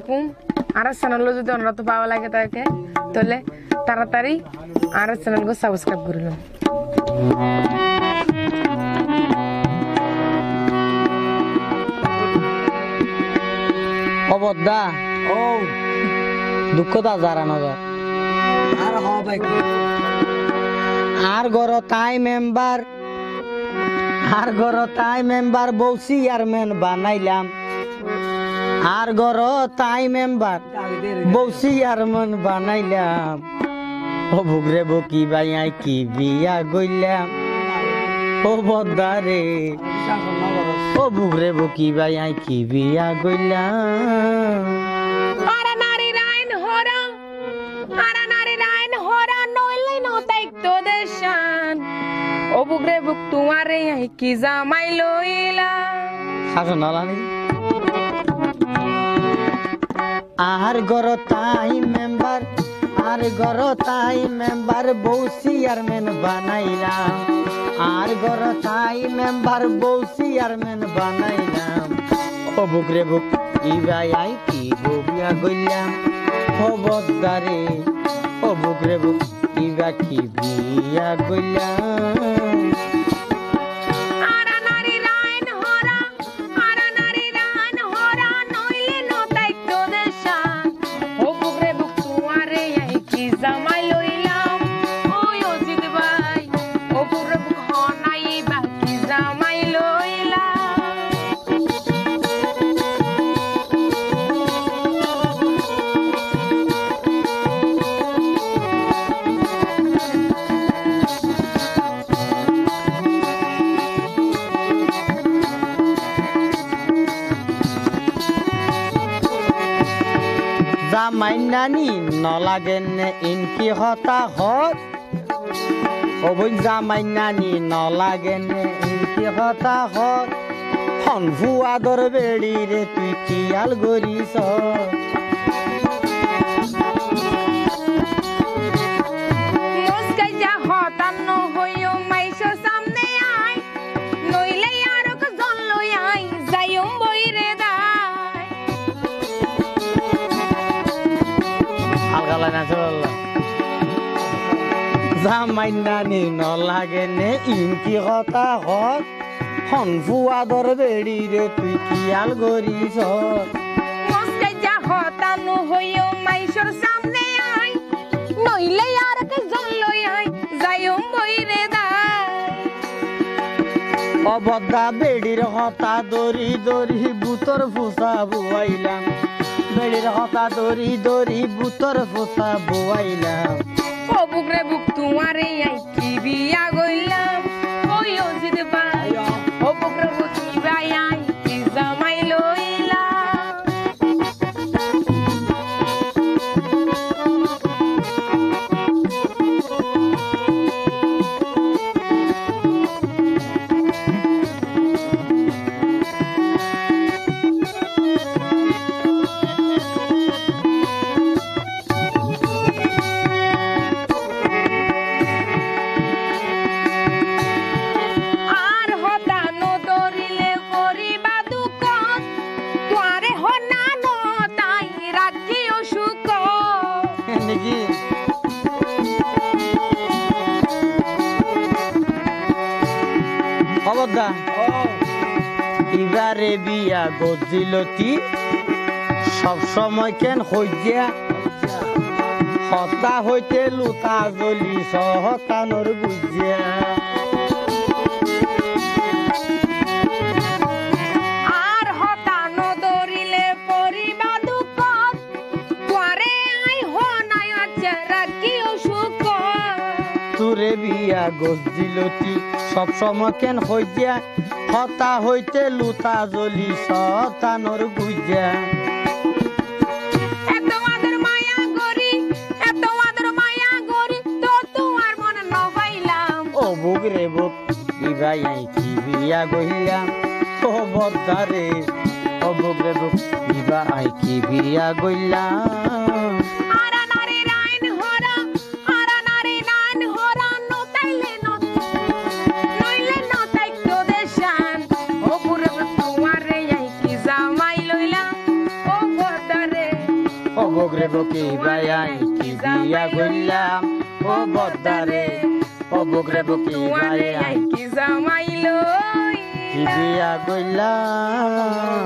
আলাইকুম আর চ্যানেল যদি অনুরোধ পাওয়া লাগে তাকে তাহলে তাড়াতাড়ি আর চ্যানেলকে সাবস্ক্রাইব করলাম অবদ্দা ও দুঃখটা যারা নজর আর হবে আর গর তাই মেম্বার বৌসি আর মেন বানাইলাম আর গর তাই মেম্বার বৌসি আর মেন বানাইলাম ও বুগরে বকি বাইয়াই কি বিয়া গইলাম ও বদ্দারে ও বুগরে বকি বাইয়াই কি বিয়া গইলাম আরা নারী রাইন হরা নইলে ন তাইতো দেশান ও বুগরে বুক তোমারে আই কি জামাই লইলা শাসন নালানি আর গর তাই মেম্বার বৌসি আর মেন বানাইলাম আর গর তাই মেম্বার বৌসি আর মেন বানাইলাম ও বুকরে বুক ইবাই আই কি বিয়া গইলাম ও বদ্দারে ও বুকরে বুক ইবা কি বিয়া গইলাম জামাইনানি নলাগেন ইনকি হতা হত অবৈ জামাইনানি নলাগেন ইনকি হতা হত হনফু আদর বেড়ি রে তুই কিয়াল গরিস জামাইনানি নলাগেনে ইনকি হতা হত হনফু আদর বেড়ি রে তুই কিয়াল গরিস অবদ্দা বেড়ির হতা দরি দরি বুতর ফুসা বুয়াইলাম বেড়ির হতা দরি দরি বুতর ফুসা বুয়াইলাম ও বুকরে বুক তোমারে আই কি বিয়া গইলাম ওই অজিত ভাই ও বুকরে বুক কি ভাই আই কি জামাই লইলা অবদ্দা ইবারে বিয়া গজিলতি সব সময় কেন হইয়া হতা হইতে লুতা জ্বলি সহতানোর বুঝিয়া আর হতা নদরিলে পরিবা দুঃখ তোরে আই হনাই আচ্ছা রাখি অসুখ তুরে বিয়া গজিলতি সব সময় কেন হইয়া হতা হইতে লুতা জ্বলি সহতানোর বুঝিয়া বুগরে বুক বিবাই কি বিয়া গইলাম ও বদ্দারে ও বুগরে বুক বিবাই কি বিয়া গইলাম ও বুড়ে তোমারে কি জামাই লইলাম ও বদ্দারে ও বকরে বকি ভাই আই কি বিয়া গইলাম ও বদ্দারে ও বকরে বকি ভাই আই কি জামাইলো কি বিয়া গইলাম